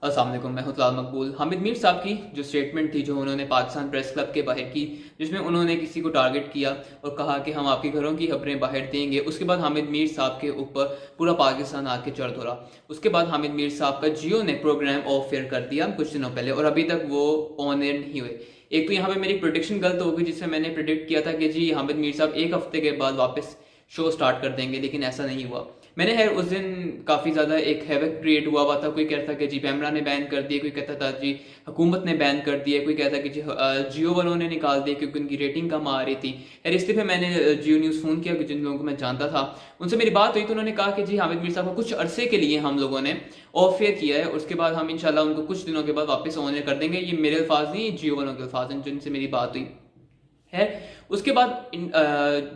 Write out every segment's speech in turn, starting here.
अस्सलाम वालेकुम, मैं हूं तलाल मकबूल। हामिद मीर साहब की जो स्टेटमेंट थी जो उन्होंने पाकिस्तान प्रेस क्लब के बाहर की, जिसमें उन्होंने किसी को टारगेट किया और कहा कि हम आपके घरों की खबरें बाहर देंगे। उसके बाद हामिद मीर साहब के ऊपर पूरा पाकिस्तान आके चढ़ दौड़ा। उसके बाद हामिद मीर साहब का जियो ने प्रोग्राम ऑफ एयर कर दिया कुछ दिनों पहले, और अभी तक वो ऑन एयर नहीं हुए। एक तो यहाँ पे मेरी प्रोडिक्शन गलत हो गई, जिसमें मैंने प्रिडिक्ट किया था कि जी हामिद मीर साहब एक हफ्ते के बाद वापस शो स्टार्ट कर देंगे, लेकिन ऐसा नहीं हुआ। मैंने है उस दिन काफ़ी ज़्यादा एक हैवक क्रिएट हुआ था। कोई कहता था कि जी पैमरा ने बैन कर दिए, कोई कहता था जी हुकूमत ने बैन कर दिया, कोई कहता कि जी जियो वालों ने निकाल दिया क्योंकि उनकी रेटिंग कम आ रही थी। यार इस पे मैंने जियो न्यूज़ फ़ोन किया कि जिन लोगों को मैं जानता था उनसे मेरी बात हुई, तो उन्होंने कहा कि जी हामिद मीर साहब को कुछ अरसे के लिए हम लोगों ने ऑफ एयर किया है, उसके बाद हम इंशाल्लाह उनको कुछ दिनों के बाद वापस ऑन एयर कर देंगे। ये मेरे अल्फाज नहीं, ये जियो वालों के अल्फाज हैं जिनसे मेरी बात हुई है। उसके बाद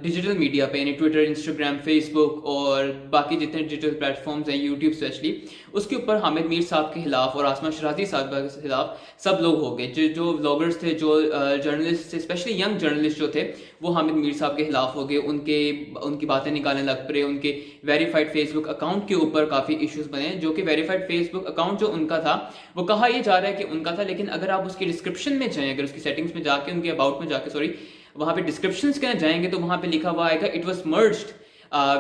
डिजिटल मीडिया पे यानी ट्विटर, इंस्टाग्राम, फेसबुक और बाकी जितने डिजिटल प्लेटफॉर्म्स हैं, यूट्यूब स्पेशली, उसके ऊपर हामिद मीर साहब के खिलाफ और आसमा शराजी साहब के खिलाफ सब लोग हो गए। जो व्लॉगर्स थे, जो जर्नलिस्ट थे, स्पेशली यंग जर्नलिस्ट जो थे, वो हामिद मीर साहब के खिलाफ हो गए। उनकी बातें निकालने लग पड़े। उनके वेरीफाइड फेसबुक अकाउंट के ऊपर काफ़ी इश्यूज बने, जो कि वेरीफाइड फेसबुक अकाउंट जो उनका था वो कहा यह जा रहा है कि उनका था, लेकिन अगर आप उसकी डिस्क्रिप्शन में जाएं, अगर उसकी सेटिंग्स में जाके, उनके अबाउट में जाके, सॉरी, वहां पे डिस्क्रिप्शन के अंदर जाएंगे तो वहां पे लिखा हुआ आएगा it was merged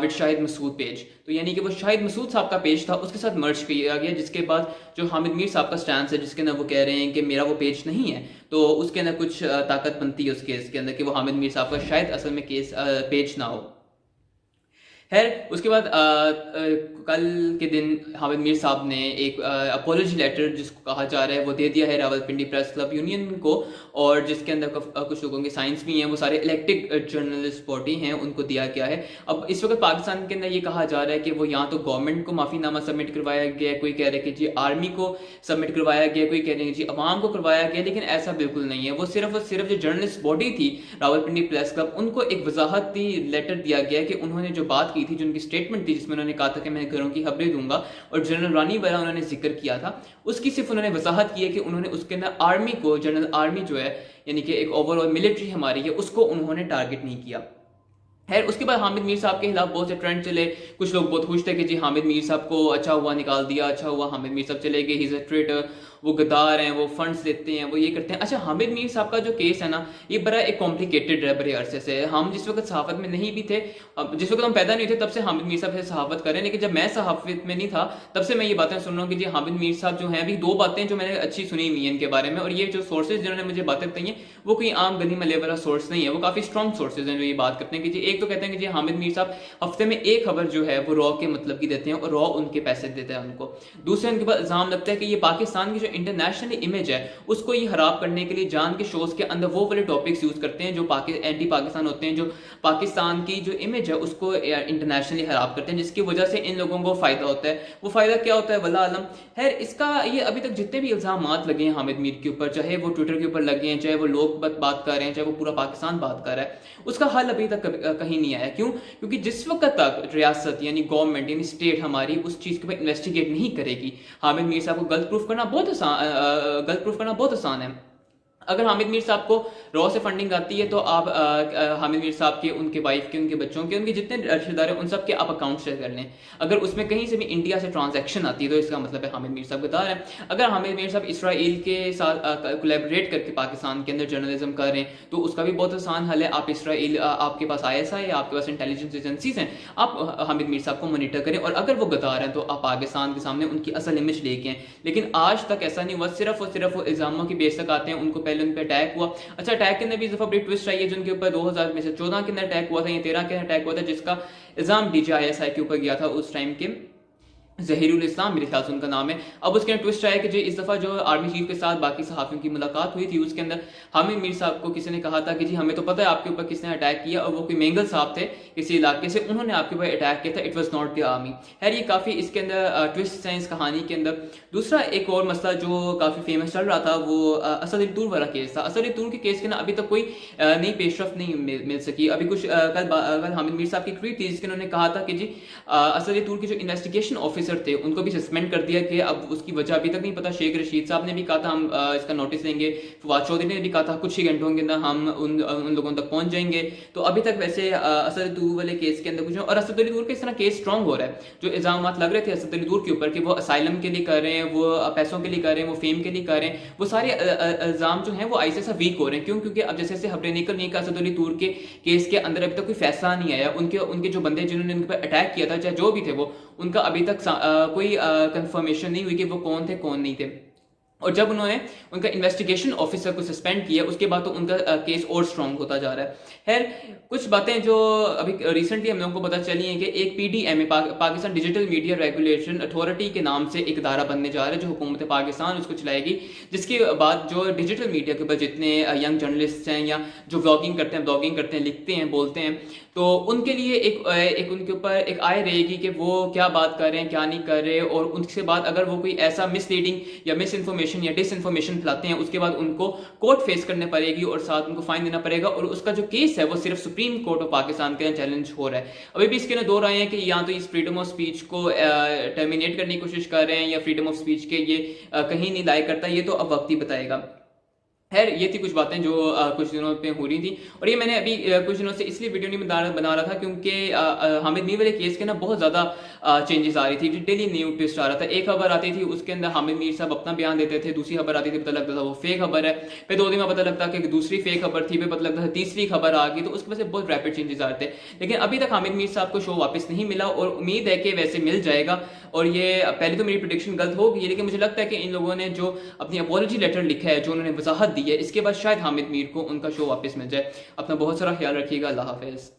with Shahid Masood page. तो यानी कि वो शाहिद मसूद साहब का पेज था, उसके साथ मर्ज किया गया। जिसके बाद जो हामिद मीर साहब का स्टैंड है, जिसके अंदर वो कह रहे हैं कि मेरा वो पेज नहीं है, तो उसके अंदर कुछ ताकत बनती है उस केस के अंदर कि वो हामिद मीर साहब का शायद असल में केस पेज ना हो। खैर उसके बाद कल के दिन हामिद मीर साहब ने एक अपोलॉजी लेटर, जिसको कहा जा रहा है, वो दे दिया है रावलपिंडी प्रेस क्लब यूनियन को, और जिसके अंदर कुछ लोगों के साइंस भी हैं, वो सारे इलेक्टेड जर्नलिस्ट बॉडी हैं, उनको दिया गया है। अब इस वक्त पाकिस्तान के अंदर ये कहा जा रहा है कि वो यहाँ तो गवर्नमेंट को माफ़ीनामा सबमिट करवाया गया है, कोई कह रहे हैं कि जी आर्मी को सबमिट करवाया गया, कोई कह रहे हैं जी अवाम को करवाया गया, लेकिन ऐसा बिल्कुल नहीं है। वो सिर्फ और सिर्फ जो जर्नलिस्ट बॉडी थी रावलपिंडी प्रेस क्लब, उनको एक वजाहती लेटर दिया गया है कि उन्होंने जो बात की थी, जो उनकी स्टेटमेंट थी, जिसमें उन्होंने कहा था कि मैं घरों की खबरें दूंगा और जनरल रानी वाला उन्होंने जिक्र किया था, उसकी सिर्फ उन्होंने वजाहत की है कि उन्होंने उसके अंदर आर्मी को, जनरल आर्मी जो है यानी कि एक ओवरऑल मिलिट्री हमारी है, उसको उन्होंने टारगेट नहीं किया। खैर उसके बाद हामिद मीर साहब के खिलाफ बहुत से ट्रेंड चले। कुछ लोग बहुत खुश थे कि जी हामिद मीर साहब को अच्छा हुआ निकाल दिया, अच्छा हुआ हामिद मीर साहब चले गए, ही इज अ ट्रेटर, वो गद्दार हैं, वो फंड्स देते हैं, वो ये करते हैं। अच्छा, हामिद मीर साहब का जो केस है ना, ये बड़ा एक कॉम्प्लिकेटेड है बड़े अरसे से। हम जिस वक्त सहाफत में नहीं भी थे, जिस वक्त हम पैदा नहीं थे, तब से हामिद मीर साहब से सहाफत करें, लेकिन जब मैं सहाफत में नहीं था तब से मैं ये बातें सुन रहा हूँ कि जी हामिद मीर साहब जो हैं, अभी दो बातें जो मैंने अच्छी सुनी हुई हैं इनके बारे में, और ये जो सोर्सेज जिन्होंने मुझे बातें बताई हैं वो कोई आम गली मले वाला सोर्स नहीं है, वो काफ़ी स्ट्रॉन्ग सोर्सेज हैं जो ये बात करते हैं कि जी एक तो कहते हैं कि जी हामिद मीर साहब हफ्ते में एक खबर जो है वो रॉ के मतलब की देते हैं और रॉ उनके पैसे देते हैं उनको। दूसरे उनके पास इल्जाम लगता है कि ये पाकिस्तान की जो इंटरनेशनल इमेज है उसको ये खराब करने के लिए जान के शोज के अंदर वो वाले टॉपिक्स यूज करते हैं जो एंटी पाकिस्तान होते हैं, जो पाकिस्तान की जो इमेज है उसको इंटरनेशनली खराब करते हैं, जिसकी वजह से इन लोगों को फायदा होता है। वो फायदा क्या होता है वल्लाह आलम। खैर इसका ये अभी तक जितने भी इल्जाम लगे हैं हामिद मीर के ऊपर, चाहे वो ट्विटर के ऊपर लगे हैं, चाहे वो लोग बात कर रहे हैं, चाहे वो पूरा पाकिस्तान बात कर रहा है, उसका हल अभी तक कहीं नहीं आया। क्यों? क्योंकि जिस वक्त तक रियासत यानी गवर्नमेंट यानी स्टेट हमारी उस चीज के ऊपर इन्वेस्टिगेट नहीं करेगी, हामिद मीर साहब को गलत प्रूफ करना बहुत आसान है। अगर हामिद मीर साहब को रॉ से फंडिंग आती है तो आप हामिद मीर साहब के, उनके वाइफ के, उनके बच्चों के, उनके जितने रिश्तेदार हैं उन सब के आप अकाउंट शेयर कर लें। अगर उसमें कहीं से भी इंडिया से ट्रांजैक्शन आती है तो इसका मतलब है हामिद मीर साहब गद्दार है। अगर हामिद मीर साहब इसराइल के साथ कोलैबोरेट करके पाकिस्तान के अंदर जर्नलिज्म कर रहे हैं तो उसका भी बहुत आसान हल है। आप इसराइल, आपके पास ISI है, आपके पास इंटेलिजेंस एजेंसीज हैं, आप हामिद मीर साहब को मॉनिटर करें, और अगर वो गद्दार हैं तो आप पाकिस्तान के सामने उनकी असल इमेज लेके आए। लेकिन आज तक ऐसा नहीं हुआ, सिर्फ और सिर्फ वो इल्जामों की बेस तक आते हैं। उनको पहले उन पर अटैक हुआ, अच्छा अटैक के अंदर भी दफा बड़ी ट्विस्ट आई है, जिनके ऊपर 2014 के अंदर अटैक हुआ था या 13 के अंदर अटैक हुआ था, जिसका इल्जाम DJISI के ऊपर गया था उस टाइम के जहीरुल इस्लाम, मेरे ख्याल से उनका नाम है। अब उसके अंदर ट्विस्ट आया कि जो इस दफ़ा जो आर्मी चीफ के साथ बाकी सहाफ़ियों की मुलाकात हुई थी, उसके अंदर हामिद मीर साहब को किसी ने कहा था कि जी हमें तो पता है आपके ऊपर किसने अटैक किया, और वो कोई मेंगल साहब थे किसी इलाके से, उन्होंने आपके ऊपर अटैक किया था, it was not the army. खैर ये काफ़ी इसके अंदर ट्विस्ट हैं इस कहानी के अंदर। दूसरा एक और मसला जो काफ़ी फेमस चल रहा था वो असद तूर वाला केस था। असद तूर के केस के ना अभी तक कोई नई पेशरफ नहीं मिल सकी। अभी कुछ कल हामिद मीर साहब की ट्वीट थी जिसके उन्होंने कहा था कि जी असद तूर की जो इन्वेस्टिगेशन ऑफिस ऑफिसर थे उनको भी सस्पेंड कर दिया कि अब उसकी वजह अभी तक नहीं पता। शेख रशीद साहब ने भी कहा था हम इसका नोटिस लेंगे, फवाद चौधरी ने भी कहा था कुछ ही घंटों के अंदर हम उन लोगों तक पहुंच जाएंगे। तो अभी तक वैसे असद अली दूर वाले केस के अंदर कुछ, और असद अली दूर का इस तरह केस स्ट्रॉन्ग हो रहा है। जो इल्जाम लग रहे थे असद अली दूर के ऊपर कि वो असाइलम के लिए कर रहे हैं, वो पैसों के लिए कर रहे हैं, वो फेम के लिए कर रहे हैं, वो सारे इल्जाम जो हैं वो ऐसे से वीक हो रहे हैं। क्यों? क्योंकि अब जैसे जैसे खबरें निकल रही हैं असद अली दूर के केस के अंदर अभी तक कोई फैसला नहीं आया। उनके जो बंदे जिन्होंने उन पर अटैक किया था, चाहे जो भी थे वो, उनका अभी तक कोई कंफर्मेशन नहीं हुई कि वो कौन थे कौन नहीं थे। और जब उन्होंने उनका इन्वेस्टिगेशन ऑफिसर को सस्पेंड किया उसके बाद तो उनका केस और स्ट्रांग होता जा रहा है। खैर, कुछ बातें जो अभी रिसेंटली हम लोगों को पता चली हैं कि एक PDMA Pakistan digital media regulation authority के नाम से एक इदारा बनने जा रहा है जो हुकूमत पाकिस्तान उसको चलाएगी, जिसके बाद जो डिजिटल मीडिया के ऊपर जितने यंग जर्नलिस्ट हैं या जो ब्लॉगिंग करते हैं, लिखते हैं, बोलते हैं, तो उनके लिए एक उनके ऊपर एक आय रहेगी कि वो क्या बात कर रहे हैं क्या नहीं कर रहे। और उसके बाद अगर वो कोई ऐसा मिसलीडिंग या मिस इन्फॉर्मेशन या डिस इन्फॉर्मेशन फैलाते हैं उसके बाद उनको कोर्ट फेस करने पड़ेगी और साथ उनको फाइन देना पड़ेगा। और उसका जो केस है वो सिर्फ सुप्रीम कोर्ट ऑफ पाकिस्तान के चैलेंज हो रहा है। अभी भी इसके ना दो राय हैं कि या तो इस फ्रीडम ऑफ स्पीच को टर्मिनेट करने की कोशिश कर रहे हैं या फ्रीडम ऑफ स्पीच के ये कहीं नहीं लायक करता, ये तो अब वक्त ही बताएगा। खैर, ये थी कुछ बातें जो कुछ दिनों पे हो रही थी। और ये मैंने अभी कुछ दिनों से इसलिए वीडियो नहीं बना रहा था क्योंकि हामिद मीर वाले केस के ना बहुत ज़्यादा चेंजेस आ रही थी। डेली न्यू ट्विस्ट आ रहा था। एक खबर आती थी उसके अंदर हामिद मीर साहब अपना बयान देते थे, दूसरी खबर आती थी पता लगता था वो फेक खबर है, फिर 2 दिन में पता लगता कि दूसरी फेक खबर थी, फिर पता लगता था तीसरी खबर आ गई। तो उसकी वजह से बहुत रैपिड चेंजेस आ रहे थे। लेकिन अभी तक हामिद मीर साहब को शो वापस नहीं मिला और उम्मीद है कि वैसे मिल जाएगा। और ये पहले तो मेरी प्रेडिक्शन गलत हो गई, लेकिन मुझे लगता है कि इन लोगों ने जो अपनी अपॉलॉजी लेटर लिखा है, जो उन्होंने वजाहत दी है, इसके बाद शायद हामिद मीर को उनका शो वापस मिल जाए। अपना बहुत सारा ख्याल रखिएगा। अल्लाह हाफिज़।